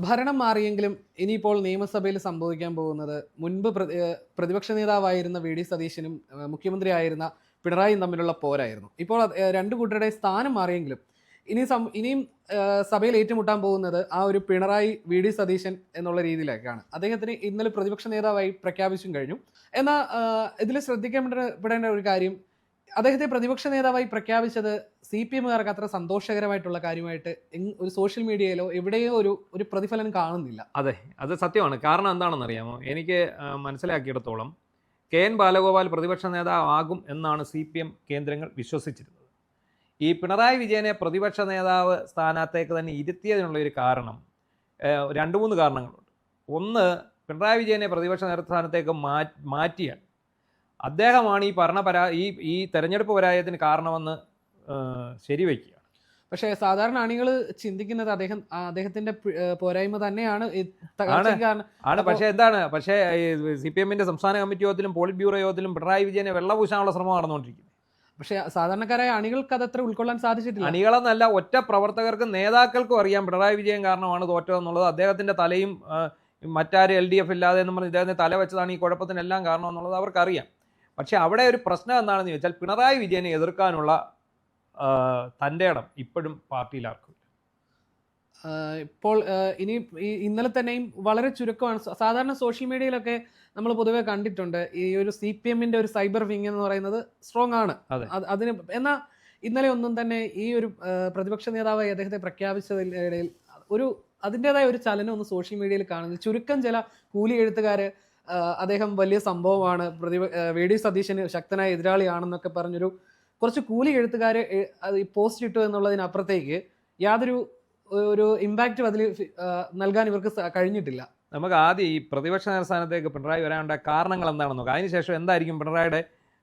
ഭരണം മാറിയെങ്കിലും ഇനിയിപ്പോൾ നിയമസഭയിൽ സംഭവിക്കാൻ പോകുന്നത് മുൻപ് പ്രതിപക്ഷ നേതാവായിരുന്ന വി.ഡി. സതീശനും മുഖ്യമന്ത്രിയായിരുന്ന പിണറായിയും തമ്മിലുള്ള പോരായിരുന്നു. ഇപ്പോൾ രണ്ട് കൂട്ടരുടെ സ്ഥാനം മാറിയെങ്കിലും ഇനിയും സഭയിൽ ഏറ്റുമുട്ടാൻ പോകുന്നത് ആ ഒരു പിണറായി വി.ഡി. സതീശൻ എന്നുള്ള രീതിയിലേക്കാണ്. അദ്ദേഹത്തിന് ഇന്നലെ പ്രതിപക്ഷ നേതാവായി പ്രഖ്യാപിച്ചും കഴിഞ്ഞു. എന്നാൽ ഇതിൽ ശ്രദ്ധിക്കപ്പെടേണ്ട ഒരു കാര്യം, അദ്ദേഹത്തെ പ്രതിപക്ഷ നേതാവായി പ്രഖ്യാപിച്ചത് CPM-കാർക്ക് അത്ര സന്തോഷകരമായിട്ടുള്ള കാര്യമായിട്ട് ഒരു സോഷ്യൽ മീഡിയയിലോ എവിടെയോ ഒരു പ്രതിഫലനം കാണുന്നില്ല. അതെ, അത് സത്യമാണ്. കാരണം എന്താണെന്ന് അറിയാമോ? എനിക്ക് മനസ്സിലാക്കിയിടത്തോളം KN ബാലഗോപാൽ പ്രതിപക്ഷ നേതാവാകും എന്നാണ് CPM കേന്ദ്രങ്ങൾ വിശ്വസിച്ചിരുന്നത്. ഈ പിണറായി വിജയനെ പ്രതിപക്ഷ നേതാവ് സ്ഥാനത്തേക്ക് തന്നെ ഇരുത്തിയതിനുള്ള ഒരു കാരണം 2-3 കാരണങ്ങളുണ്ട്. ഒന്ന്, പിണറായി വിജയനെ പ്രതിപക്ഷ നേതൃസ്ഥാനത്തേക്ക് മാറ്റിയാൽ അദ്ദേഹമാണ് ഈ തെരഞ്ഞെടുപ്പ് പരാജയത്തിന് കാരണമെന്ന് ശരിവയ്ക്കുക. പക്ഷേ സാധാരണ അണികൾ ചിന്തിക്കുന്നത് അദ്ദേഹത്തിന്റെ പോരായ്മ തന്നെയാണ്. പക്ഷേ CPM-ന്റെ സംസ്ഥാന കമ്മിറ്റി യോഗത്തിലും പോളിറ്റ് ബ്യൂറോ യോഗത്തിലും പിണറായി വിജയനെ വെള്ളപൂശാനുള്ള ശ്രമം നടന്നുകൊണ്ടിരിക്കുന്നത്. പക്ഷേ സാധാരണക്കാരായ അണികൾക്ക് അതത്ര ഉൾക്കൊള്ളാൻ സാധിച്ചിട്ടില്ല. അണികളെന്നല്ല, ഒറ്റ പ്രവർത്തകർക്കും നേതാക്കൾക്കും അറിയാം പിണറായി വിജയൻ കാരണമാണ് തോറ്റതെന്നുള്ളത്. അദ്ദേഹത്തിന്റെ തലയും മറ്റാരും LDF ഇല്ലാതെ എന്ന് പറഞ്ഞ് ഇദ്ദേഹത്തിന് തല വെച്ചതാണ് ഈ കുഴപ്പത്തിനെല്ലാം കാരണം എന്നുള്ളത് അവർക്കറിയാം. പക്ഷെ അവിടെ ഒരു പ്രശ്നം എന്താണെന്ന് ചോദിച്ചാൽ, പിണറായി വിജയനെ എതിർക്കാനുള്ള തൻ്റെ ഇടം ഇപ്പോഴും പാർട്ടിയിൽ ആർക്കും. ഇപ്പോൾ ഇന്നലെ തന്നെയും വളരെ ചുരുക്കമാണ്. സാധാരണ സോഷ്യൽ മീഡിയയിലൊക്കെ നമ്മൾ പൊതുവെ കണ്ടിട്ടുണ്ട് ഈ ഒരു CPM-ന്റെ ഒരു സൈബർ വിങ് എന്ന് പറയുന്നത് സ്ട്രോങ് ആണ്. എന്നാൽ ഇന്നലെ ഒന്നും തന്നെ ഈ ഒരു പ്രതിപക്ഷ നേതാവായി അദ്ദേഹത്തെ പ്രഖ്യാപിച്ചതിനിടയിൽ അതിൻ്റെതായ ഒരു ചലനം ഒന്ന് സോഷ്യൽ മീഡിയയിൽ കാണുന്നത്. ചുരുക്കം ചില കൂലി എഴുത്തുകാര് അദ്ദേഹം വലിയ സംഭവമാണ്, വി.ഡി. സതീശന് ശക്തനായ എതിരാളിയാണെന്നൊക്കെ പറഞ്ഞൊരു കുറച്ച് കൂലി എഴുത്തുകാർ പോസ്റ്റ് ഇട്ടു എന്നുള്ളതിനപ്പുറത്തേക്ക് യാതൊരു ഇമ്പാക്റ്റും അതിൽ നൽകാൻ ഇവർക്ക് കഴിഞ്ഞിട്ടില്ല. നമുക്ക് ആദ്യം ഈ പ്രതിപക്ഷ നേതൃസ്ഥാനത്തേക്ക് പിണറായി വരാനുള്ള കാരണങ്ങൾ എന്താണെന്ന് നോക്കാം. അതിനുശേഷം എന്തായിരിക്കും പിണറായിയുടെ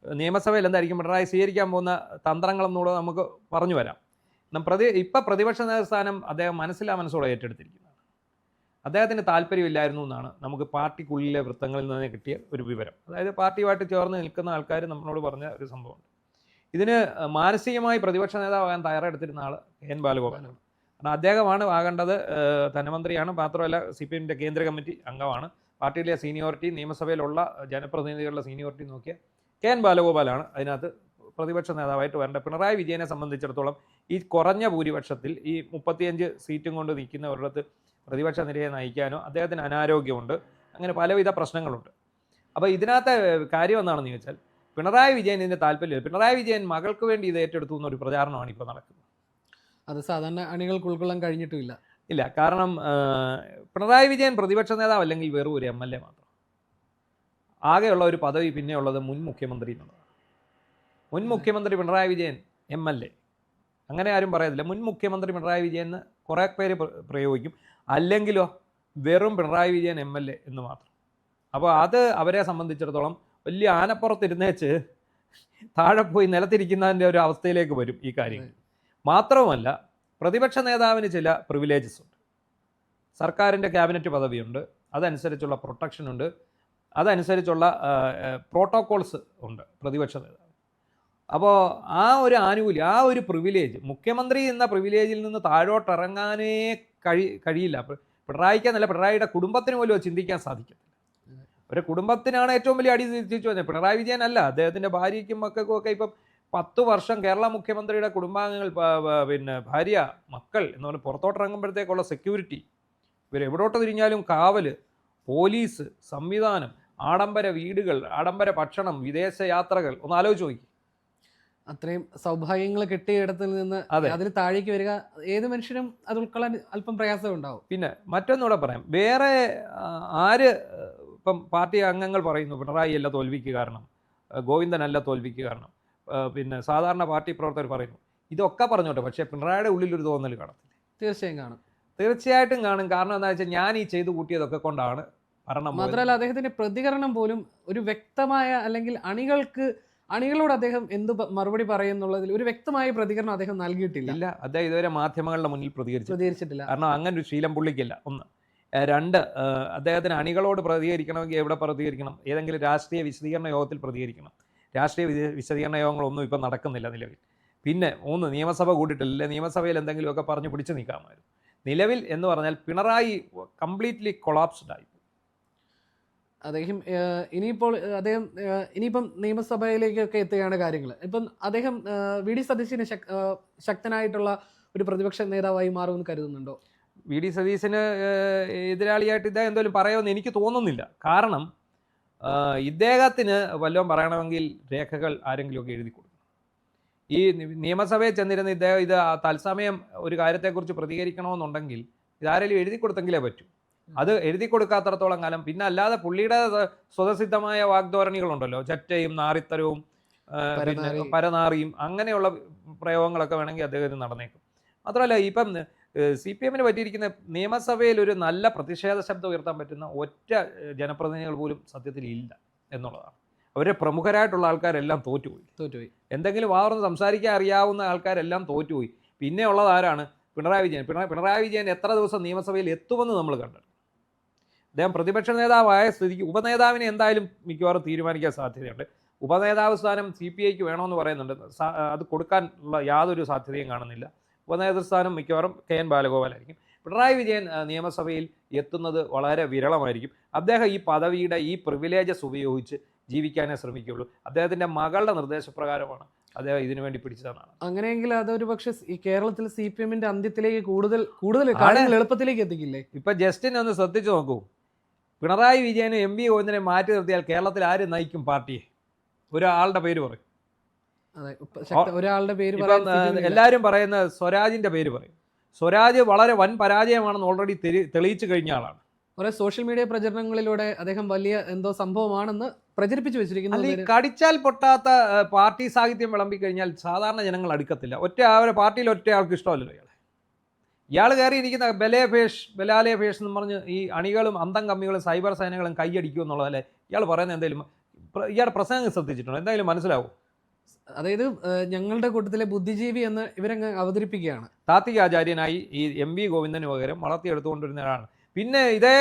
നിയമസഭയിൽ എന്തായിരിക്കും പിണറായി സ്വീകരിക്കാൻ പോകുന്ന തന്ത്രങ്ങളെന്നുള്ളത് നമുക്ക് പറഞ്ഞു വരാം. ഇപ്പം പ്രതിപക്ഷ നേതൃസ്ഥാനം അദ്ദേഹം മനസ്സോടെ ഏറ്റെടുത്തിരിക്കുന്നതാണ്. അദ്ദേഹത്തിന് താല്പര്യമില്ലായിരുന്നു എന്നാണ് നമുക്ക് പാർട്ടിക്കുള്ളിലെ വൃത്തങ്ങളിൽ നിന്ന് കിട്ടിയ ഒരു വിവരം. അതായത് പാർട്ടിയുമായിട്ട് ചേർന്ന് നിൽക്കുന്ന ആൾക്കാർ നമ്മളോട് പറഞ്ഞ ഒരു സംഭവമുണ്ട്. ഇതിന് മാനസികമായി പ്രതിപക്ഷ നേതാവാകാൻ തയ്യാറെടുത്തിരുന്ന ആൾ KN ബാലഗോപാലാണ്. കാരണം അദ്ദേഹമാണ് ആകേണ്ടത്. ധനമന്ത്രിയാണ്, മാത്രമല്ല CPM-ന്റെ കേന്ദ്ര കമ്മിറ്റി അംഗമാണ്. പാർട്ടിയിലെ സീനിയോറിറ്റി, നിയമസഭയിലുള്ള ജനപ്രതിനിധികളുടെ സീനിയോറിറ്റി നോക്കിയ KN ബാലഗോപാലാണ് അതിനകത്ത് പ്രതിപക്ഷ നേതാവായിട്ട് വരേണ്ട. പിണറായി വിജയനെ സംബന്ധിച്ചിടത്തോളം ഈ കുറഞ്ഞ ഭൂരിപക്ഷത്തിൽ ഈ 35 സീറ്റും കൊണ്ട് നിൽക്കുന്നവരുടെ പ്രതിപക്ഷ നിരയെ നയിക്കാനോ അദ്ദേഹത്തിന് അനാരോഗ്യമുണ്ട്. അങ്ങനെ പലവിധ പ്രശ്നങ്ങളുണ്ട്. അപ്പോൾ ഇതിനകത്തെ കാര്യം എന്താണെന്ന് ചോദിച്ചാൽ, പിണറായി വിജയൻ ഇതിന് താല്പര്യമില്ല. പിണറായി വിജയൻ മകൾക്ക് വേണ്ടി ഇത് ഏറ്റെടുത്തു എന്നൊരു പ്രചാരണമാണ് ഇപ്പോൾ നടക്കുന്നത്. അത് സാധാരണ അണികൾക്ക് ഉൾക്കൊള്ളാൻ കഴിഞ്ഞിട്ടുമില്ല. കാരണം പിണറായി വിജയൻ പ്രതിപക്ഷ നേതാവ് അല്ലെങ്കിൽ വെറും ഒരു MLA മാത്രം. ആകെയുള്ള ഒരു പദവി പിന്നെയുള്ളത് മുൻ മുഖ്യമന്ത്രി എന്നുള്ളതാണ്. മുൻ മുഖ്യമന്ത്രി പിണറായി വിജയൻ MLA അങ്ങനെ ആരും പറയത്തില്ല. മുൻ മുഖ്യമന്ത്രി പിണറായി വിജയൻ എന്ന് കുറേ പേര് പ്രയോഗിക്കും. അല്ലെങ്കിലോ വെറും പിണറായി വിജയൻ MLA എന്ന് മാത്രം. അപ്പോൾ അത് അവരെ സംബന്ധിച്ചിടത്തോളം വലിയ ആനപ്പുറത്തിരുന്നേച്ച് താഴെ പോയി നിലത്തിരിക്കുന്നതിൻ്റെ ഒരു അവസ്ഥയിലേക്ക് വരും ഈ കാര്യങ്ങൾ. മാത്രവുമല്ല, പ്രതിപക്ഷ നേതാവിന് ചില പ്രിവിലേജസ് ഉണ്ട്. സർക്കാരിൻ്റെ ക്യാബിനറ്റ് പദവിയുണ്ട്, അതനുസരിച്ചുള്ള പ്രൊട്ടക്ഷൻ ഉണ്ട്, അതനുസരിച്ചുള്ള പ്രോട്ടോകോൾസ് ഉണ്ട് പ്രതിപക്ഷ നേതാവ്. അപ്പോൾ ആ ഒരു ആനുകൂല്യം, ആ ഒരു പ്രിവിലേജ്, മുഖ്യമന്ത്രി എന്ന പ്രിവിലേജിൽ നിന്ന് താഴോട്ടിറങ്ങാനേ കഴിയില്ല. പിണറായിക്കെന്നല്ല, പിണറായിയുടെ കുടുംബത്തിന് പോലും ചിന്തിക്കാൻ സാധിക്കത്തില്ല. ഒരു കുടുംബത്തിനാണ് ഏറ്റവും വലിയ അടി തിരിച്ചു വന്നത്. പിണറായി വിജയൻ അല്ല, അദ്ദേഹത്തിൻ്റെ ഭാര്യയ്ക്കും മക്കൾക്കും ഒക്കെ ഇപ്പം 10 വർഷം കേരള മുഖ്യമന്ത്രിയുടെ കുടുംബാംഗങ്ങൾ, ഭാര്യ, മക്കൾ എന്ന് പറഞ്ഞാൽ പുറത്തോട്ടിറങ്ങുമ്പോഴത്തേക്കുള്ള സെക്യൂരിറ്റി, ഇവരെവിടോട്ട് തിരിഞ്ഞാലും കാവൽ, പോലീസ് സംവിധാനം, ആഡംബര വീടുകൾ, ആഡംബര ഭക്ഷണം, വിദേശ യാത്രകൾ, ഒന്ന് ആലോചിച്ച് നോക്കി. അത്രയും സൗഭാഗ്യങ്ങൾ കിട്ടിയിടത്തിൽ നിന്ന് അതിന് താഴേക്ക് വരിക ഏത് മനുഷ്യനും അത് ഉൾക്കൊള്ളാൻ അല്പം പ്രയാസം ഉണ്ടാവും. പിന്നെ മറ്റൊന്നുകൂടെ പറയാം, വേറെ ആര് ഇപ്പം പാർട്ടി അംഗങ്ങൾ പറയുന്നു പിണറായി അല്ല തോൽവിക്ക് കാരണം, ഗോവിന്ദനല്ല തോൽവിക്ക് കാരണം, സാധാരണ പാർട്ടി പ്രവർത്തകർ പറയുന്നു. ഇതൊക്കെ പറഞ്ഞോട്ടെ, പക്ഷേ പിണറായിയുടെ ഉള്ളിലൊരു തോന്നൽ കാണത്തില്ല. തീർച്ചയായിട്ടും കാണും. കാരണം എന്താ വെച്ചാൽ, ഞാൻ ഈ ചെയ്തു കൂട്ടിയതൊക്കെ കൊണ്ടാണ് ഭരണം. മാത്രമല്ല, അദ്ദേഹത്തിന്റെ പ്രതികരണം പോലും ഒരു വ്യക്തമായ, അല്ലെങ്കിൽ അണികളോട് അദ്ദേഹം എന്ത് മറുപടി പറയുന്നുള്ളതിൽ ഒരു വ്യക്തമായ പ്രതികരണം അദ്ദേഹം നൽകിയിട്ടില്ല. അദ്ദേഹം ഇതുവരെ മാധ്യമങ്ങളുടെ മുന്നിൽ പ്രതികരിച്ചിട്ടില്ല. കാരണം അങ്ങനെ ഒരു ശീലം പുള്ളിക്കില്ല. 1. 2, അദ്ദേഹത്തിന് അണികളോട് പ്രതികരിക്കണമെങ്കിൽ എവിടെ പ്രതികരിക്കണം? ഏതെങ്കിലും രാഷ്ട്രീയ വിശദീകരണ യോഗത്തിൽ പ്രതികരിക്കണം. രാഷ്ട്രീയ വിശദീകരണ യോഗങ്ങളൊന്നും ഇപ്പം നടക്കുന്നില്ല നിലവിൽ. പിന്നെ 3, നിയമസഭ കൂട്ടിയിട്ടില്ല. നിയമസഭയിൽ എന്തെങ്കിലുമൊക്കെ പറഞ്ഞ് പിടിച്ചു നിൽക്കാമായിരുന്നു. നിലവിൽ എന്ന് പറഞ്ഞാൽ പിണറായി കംപ്ലീറ്റ്ലി കൊളാപ്സ്ഡ് ആയി. അദ്ദേഹം ഇനിയിപ്പം നിയമസഭയിലേക്കൊക്കെ എത്തുകയാണ് കാര്യങ്ങൾ. ഇപ്പം അദ്ദേഹം വി ഡി സതീശന് ശക്തനായിട്ടുള്ള ഒരു പ്രതിപക്ഷ നേതാവായി മാറുമെന്ന് കരുതുന്നുണ്ടോ? വി ഡി സതീശന് എതിരാളിയായിട്ട് ഇദ്ദേഹം എന്തെങ്കിലും പറയുമെന്ന് എനിക്ക് തോന്നുന്നില്ല. കാരണം ഇദ്ദേഹത്തിന് വല്ലതും പറയണമെങ്കിൽ രേഖകൾ ആരെങ്കിലുമൊക്കെ എഴുതി കൊടുക്കും. ഈ നിയമസഭയിൽ ചെന്നിരുന്ന ഇദ്ദേഹം ഇത് തത്സമയം ഒരു കാര്യത്തെക്കുറിച്ച് പ്രതികരിക്കണമെന്നുണ്ടെങ്കിൽ ഇതാരെങ്കിലും എഴുതി കൊടുത്തെങ്കിലേ പറ്റൂ. അത് എഴുതി കൊടുക്കാത്തടത്തോളം കാലം പിന്നെ അല്ലാതെ പുള്ളിയുടെ സ്വതസിദ്ധമായ വാഗ്ധോരണികളുണ്ടല്ലോ, ചറ്റയും നാറിത്തരവും പിന്നെ പരനാറിയും അങ്ങനെയുള്ള പ്രയോഗങ്ങളൊക്കെ വേണമെങ്കിൽ അദ്ദേഹത്തിന് നടന്നേക്കും. മാത്രമല്ല ഇപ്പം CPM-ന് പറ്റിയിരിക്കുന്ന നിയമസഭയിൽ ഒരു നല്ല പ്രതിഷേധ ശബ്ദം ഉയർത്താൻ പറ്റുന്ന ഒറ്റ ജനപ്രതിനിധികൾ പോലും സത്യത്തിൽ ഇല്ല എന്നുള്ളതാണ്. അവരുടെ പ്രമുഖരായിട്ടുള്ള ആൾക്കാരെല്ലാം തോറ്റുപോയി. എന്തെങ്കിലും വാർന്ന് സംസാരിക്കാൻ അറിയാവുന്ന ആൾക്കാരെല്ലാം തോറ്റുപോയി. പിന്നെ ഉള്ളത് ആരാണ്? പിണറായി വിജയൻ. പിണറായി വിജയൻ എത്ര ദിവസം നിയമസഭയിൽ എത്തുമെന്ന് നമ്മൾ കണ്ടു. അദ്ദേഹം പ്രതിപക്ഷ നേതാവായ സ്ഥിതിക്ക് ഉപനേതാവിനെ എന്തായാലും മിക്കവാറും തീരുമാനിക്കാൻ സാധ്യതയുണ്ട്. ഉപനേതാവ് സ്ഥാനം CPI-ക്ക് വേണമെന്ന് പറയുന്നുണ്ട്. അത് കൊടുക്കാനുള്ള യാതൊരു സാധ്യതയും കാണുന്നില്ല. ഉപനേതൃസ്ഥാനം മിക്കവാറും KN ബാലഗോപാലായിരിക്കും. പിണറായി വിജയൻ നിയമസഭയിൽ എത്തുന്നത് വളരെ വിരളമായിരിക്കും. അദ്ദേഹം ഈ പദവിയുടെ ഈ പ്രിവിലേജസ് ഉപയോഗിച്ച് ജീവിക്കാനേ ശ്രമിക്കുകയുള്ളൂ. അദ്ദേഹത്തിൻ്റെ മകളുടെ നിർദ്ദേശപ്രകാരമാണ് അദ്ദേഹം ഇതിനു വേണ്ടി പിടിച്ചതെന്നാണ്. അങ്ങനെയെങ്കിൽ അതൊരു പക്ഷേ ഈ കേരളത്തിൽ CPM-ന്റെ അന്ത്യത്തിലേക്ക് കൂടുതൽ കാര്യങ്ങൾ എളുപ്പത്തിലേക്ക് എത്തിക്കില്ലേ? ഇപ്പം ജസ്റ്റിൻ ഒന്ന് ശ്രദ്ധിച്ചു നോക്കൂ. പിണറായി വിജയനും MV ഗോവിന്ദനെ മാറ്റി നിർത്തിയാൽ കേരളത്തിൽ ആര് നയിക്കും പാർട്ടിയെ? ഒരാളുടെ പേര് പറയും. ഒരാളുടെ പേര് എല്ലാവരും പറയുന്ന സ്വരാജിന്റെ പേര് പറയും. സ്വരാജ് വളരെ വൻ പരാജയമാണെന്ന് ഓൾറെഡി തെളിയിച്ചു കഴിഞ്ഞ ആളാണ്. കുറെ സോഷ്യൽ മീഡിയ പ്രചരണങ്ങളിലൂടെ അദ്ദേഹം വലിയ എന്തോ സംഭവമാണെന്ന് പ്രചരിപ്പിച്ചു വെച്ചിരിക്കുന്നത്. കടിച്ചാൽ പൊട്ടാത്ത പാർട്ടി സാഹിത്യം വിളമ്പിക്കഴിഞ്ഞാൽ സാധാരണ ജനങ്ങൾ അടുക്കത്തില്ല. പാർട്ടിയിൽ ഒറ്റ ആൾക്ക് ഇഷ്ടമല്ലല്ലോ ഇയാൾ കയറിയിരിക്കുന്ന ബലാലയ ഭേഷ് എന്ന് പറഞ്ഞ് ഈ അണികളും അന്തം കമ്മികളും സൈബർ സേനകളും കൈയടിക്കും എന്നുള്ളതല്ലേ ഇയാൾ പറയുന്ന. എന്തെങ്കിലും ഇയാളുടെ പ്രസംഗം ശ്രദ്ധിച്ചിട്ടുണ്ടോ? എന്തായാലും മനസ്സിലാവും. അതായത് ഞങ്ങളുടെ കൂട്ടത്തിലെ ബുദ്ധിജീവി എന്ന് ഇവരങ്ങ് അവതരിപ്പിക്കുകയാണ്. താത്വിക ആചാര്യനായി ഈ MV ഗോവിന്ദന് പകരം വളർത്തിയെടുത്തുകൊണ്ടിരുന്ന ഒരാളാണ്. പിന്നെ ഇതേ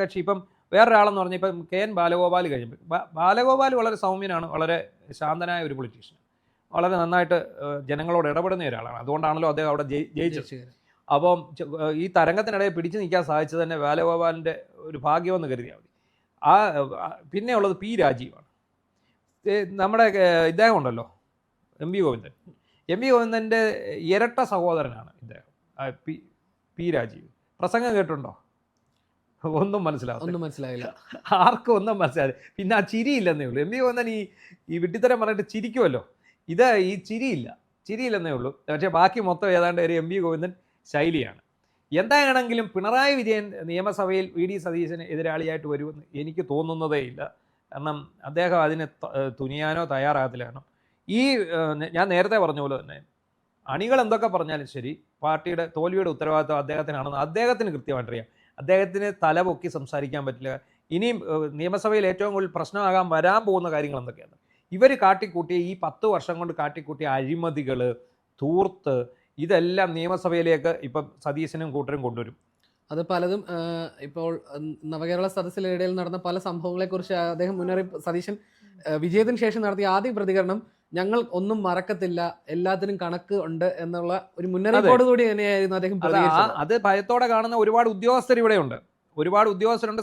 കക്ഷി ഇപ്പം വേറൊരാളെന്ന് പറഞ്ഞാൽ ഇപ്പം KN ബാലഗോപാൽ കഴിയുമ്പോൾ ബാലഗോപാൽ വളരെ സൗമ്യനാണ്, വളരെ ശാന്തനായ ഒരു പൊളിറ്റീഷ്യൻ, വളരെ നന്നായിട്ട് ജനങ്ങളോട് ഇടപെടുന്ന ഒരാളാണ്. അതുകൊണ്ടാണല്ലോ അദ്ദേഹം അവിടെ ജയിച്ചത്. അപ്പം ഈ തരംഗത്തിനിടയിൽ പിടിച്ചു നിൽക്കാൻ സാധിച്ചത് തന്നെ ബാലഗോപാലിൻ്റെ ഒരു ഭാഗ്യമെന്ന് കരുതിയാൽ മതി. പിന്നെ ഉള്ളത് P രാജീവാണ്. നമ്മുടെ ഇദ്ദേഹം ഉണ്ടല്ലോ MV ഗോവിന്ദൻ. MV ഗോവിന്ദൻ്റെ ഇരട്ട സഹോദരനാണ് ഇദ്ദേഹം P രാജീവ്. പ്രസംഗം കേട്ടുണ്ടോ? ഒന്നും മനസ്സിലായില്ല. ആർക്കും ഒന്നും മനസ്സിലായില്ല. പിന്നെ ആ ചിരിയില്ലെന്നേ ഉള്ളൂ. MV ഗോവിന്ദൻ ഈ വിഡ്ഢിത്തരം പറഞ്ഞിട്ട് ചിരിക്കുമല്ലോ, ഈ ചിരിയില്ലെന്നേ ഉള്ളൂ. പക്ഷേ ബാക്കി മൊത്തം ഏതാണ്ട് ഒരു MV ഗോവിന്ദൻ ശൈലിയാണ്. എന്താണെങ്കിലും പിണറായി വിജയൻ നിയമസഭയിൽ VD സതീശന് എതിരാളിയായിട്ട് വരുമെന്ന് എനിക്ക് തോന്നുന്നതേയില്ല. കാരണം അദ്ദേഹം അതിന് തുനിയാനോ തയ്യാറാകത്തില്ല. കാരണം ഞാൻ നേരത്തെ പറഞ്ഞ പോലെ തന്നെ അണികൾ എന്തൊക്കെ പറഞ്ഞാലും ശരി, പാർട്ടിയുടെ തോൽവിയുടെ ഉത്തരവാദിത്വം അദ്ദേഹത്തിനാണെന്ന് അദ്ദേഹത്തിന് കൃത്യമായിട്ടറിയാം. അദ്ദേഹത്തിന് തലപൊക്കി സംസാരിക്കാൻ പറ്റില്ല. ഇനിയും നിയമസഭയിൽ ഏറ്റവും കൂടുതൽ പ്രശ്നമാകാൻ വരാൻ പോകുന്ന കാര്യങ്ങൾ എന്തൊക്കെയാണ്? ഇവർ കാട്ടിക്കൂട്ടിയ ഈ 10 വർഷം കൊണ്ട് കാട്ടിക്കൂട്ടിയ അഴിമതികൾ, ധൂർത്ത്, ഇതെല്ലാം നിയമസഭയിലേക്ക് ഇപ്പം സതീശനും കൂട്ടരും കൊണ്ടുവരും. അത് പലതും ഇപ്പോൾ നവകേരള സദസ്സിനിടയിൽ നടന്ന പല സംഭവങ്ങളെക്കുറിച്ച് അദ്ദേഹം സതീശൻ വിജയത്തിന് ശേഷം നടത്തിയ ആദ്യ പ്രതികരണം, ഞങ്ങൾ ഒന്നും മറക്കത്തില്ല, എല്ലാത്തിനും കണക്ക് ഉണ്ട് എന്നുള്ള ഒരു മുന്നറിയിപ്പോട് കൂടി തന്നെയായിരുന്നു അദ്ദേഹം പ്രതികരിച്ചത്. അത് ഭയത്തോടെ കാണുന്ന ഒരുപാട് ഉദ്യോഗസ്ഥർ ഇവിടെയുണ്ട്.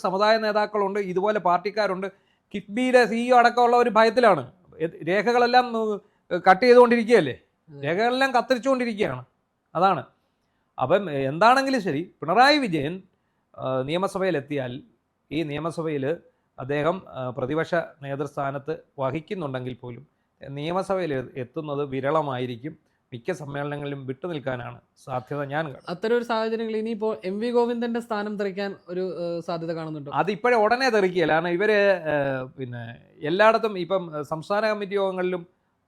സമുദായ നേതാക്കളുണ്ട്, ഇതുപോലെ പാർട്ടിക്കാരുണ്ട്. കിഫ്ബിയിലെ CEO അടക്കമുള്ള ഒരു ഭയത്തിലാണ്. രേഖകളെല്ലാം കട്ട് ചെയ്തുകൊണ്ടിരിക്കുകയല്ലേ, രേഖകളെല്ലാം കത്തിരിച്ചുകൊണ്ടിരിക്കുകയാണ്. അതാണ്. അപ്പം എന്താണെങ്കിലും ശരി, പിണറായി വിജയൻ നിയമസഭയിലെത്തിയാൽ ഈ നിയമസഭയിൽ അദ്ദേഹം പ്രതിപക്ഷ നേതൃസ്ഥാനത്ത് വഹിക്കുന്നുണ്ടെങ്കിൽ പോലും നിയമസഭയിൽ എത്തുന്നത് വിരളമായിരിക്കും. മിക്ക സമ്മേളനങ്ങളിലും വിട്ടുനിൽക്കാനാണ് സാധ്യത ഞാൻ കാണുന്നത്. അത്തരം ഒരു സാഹചര്യങ്ങളിൽ ഇനിയിപ്പോൾ MV ഗോവിന്ദന്റെ സ്ഥാനം തെറിക്കാൻ ഒരു സാധ്യത കാണുന്നുണ്ടോ? അത് ഇപ്പോഴേ ഉടനെ തെറിക്കുകയില്ല. കാരണം ഇവർ പിന്നെ എല്ലായിടത്തും ഇപ്പം സംസ്ഥാന കമ്മിറ്റി യോഗങ്ങളിലും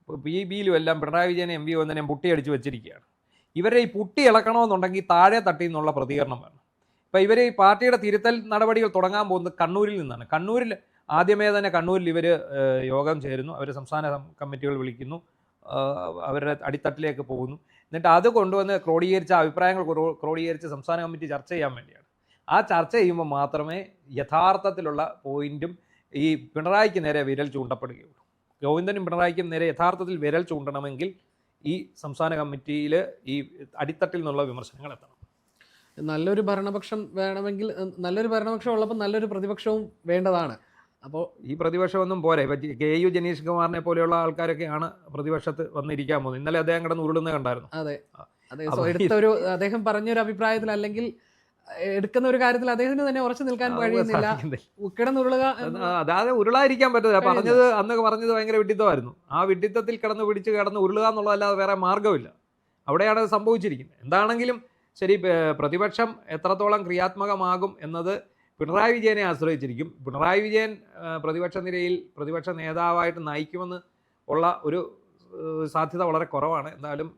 PBയിലും എല്ലാം പിണറായി വിജയനെ MV ഗോവിന്ദനെയും പുട്ടിയടിച്ച് വെച്ചിരിക്കുകയാണ്. ഇവരെ ഈ പുട്ടി ഇളക്കണമെന്നുണ്ടെങ്കിൽ താഴെ തട്ടിൽ നിന്നുള്ള പ്രതികരണം വേണം. ഇപ്പം ഇവർ ഈ പാർട്ടിയുടെ തിരുത്തൽ നടപടികൾ തുടങ്ങാൻ പോകുന്നത് കണ്ണൂരിൽ നിന്നാണ്. ആദ്യമേ തന്നെ കണ്ണൂരിൽ ഇവർ യോഗം ചേരുന്നു, അവർ സംസ്ഥാന കമ്മിറ്റികൾ വിളിക്കുന്നു, അവരുടെ അടിത്തട്ടിലേക്ക് പോകുന്നു. എന്നിട്ട് അത് കൊണ്ടുവന്ന് ക്രോഡീകരിച്ച അഭിപ്രായങ്ങൾ ക്രോഡീകരിച്ച് സംസ്ഥാന കമ്മിറ്റി ചർച്ച ചെയ്യാൻ വേണ്ടിയാണ്. ആ ചർച്ച ചെയ്യുമ്പോൾ മാത്രമേ യഥാർത്ഥത്തിലുള്ള പോയിന്റും ഈ പിണറായിക്ക് നേരെ വിരൽ ചൂണ്ടപ്പെടുകയുള്ളൂ. ഗോവിന്ദനും പിണറായിക്കും നേരെ യഥാർത്ഥത്തിൽ വിരൽ ചൂണ്ടണമെങ്കിൽ ഈ സംസ്ഥാന കമ്മിറ്റിയിൽ ഈ അടിത്തട്ടിൽ നിന്നുള്ള വിമർശനങ്ങൾ എത്തണം. നല്ലൊരു ഭരണപക്ഷം വേണമെങ്കിൽ നല്ലൊരു ഭരണപക്ഷം ഉള്ളപ്പോൾ നല്ലൊരു പ്രതിപക്ഷവും വേണ്ടതാണ്. അപ്പോൾ ഈ പ്രതിപക്ഷമൊന്നും പോരെ. ഇപ്പം KU ജനീഷ് കുമാറിനെ പോലെയുള്ള ആൾക്കാരൊക്കെയാണ് പ്രതിപക്ഷത്ത് വന്നിരിക്കാൻ പോകുന്നത്. ഇന്നലെ അദ്ദേഹം കിടന്ന് ഉരുളുന്നത് കണ്ടായിരുന്നു. അതെ അതെ, അപ്പൊ എടുത്തൊരു അദ്ദേഹം പറഞ്ഞൊരു അഭിപ്രായത്തിൽ അല്ലെങ്കിൽ എടുക്കുന്ന ഒരു കാര്യത്തിൽ അദ്ദേഹത്തിന് തന്നെ ഉറച്ചു നിൽക്കാൻ കഴിയുന്നില്ല. കിടന്നുരുളുക അതായത് ഉരുളായിരിക്കാൻ പറ്റില്ല. അന്നൊക്കെ പറഞ്ഞത് ഭയങ്കര വിഡിത്തമായിരുന്നു. ആ വിഡിത്തത്തിൽ കിടന്ന് ഉരുളുക എന്നുള്ളതല്ലാതെ വേറെ മാർഗ്ഗമില്ല. അവിടെയാണ് അത് സംഭവിച്ചിരിക്കുന്നത്. എന്താണെങ്കിലും ശരി, പ്രതിപക്ഷം എത്രത്തോളം ക്രിയാത്മകമാകും എന്നത് പിണറായി വിജയനെ ആശ്രയിച്ചിരിക്കും. പിണറായി വിജയൻ പ്രതിപക്ഷ നിരയിൽ പ്രതിപക്ഷ നേതാവായിട്ട് നയിക്കുമെന്ന് ഉള്ള ഒരു സാധ്യത വളരെ കുറവാണ്. എന്തായാലും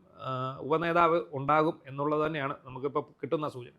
ഉപനേതാവ് ഉണ്ടാകും എന്നുള്ളത് തന്നെയാണ് നമുക്കിപ്പോൾ കിട്ടുന്ന സൂചന.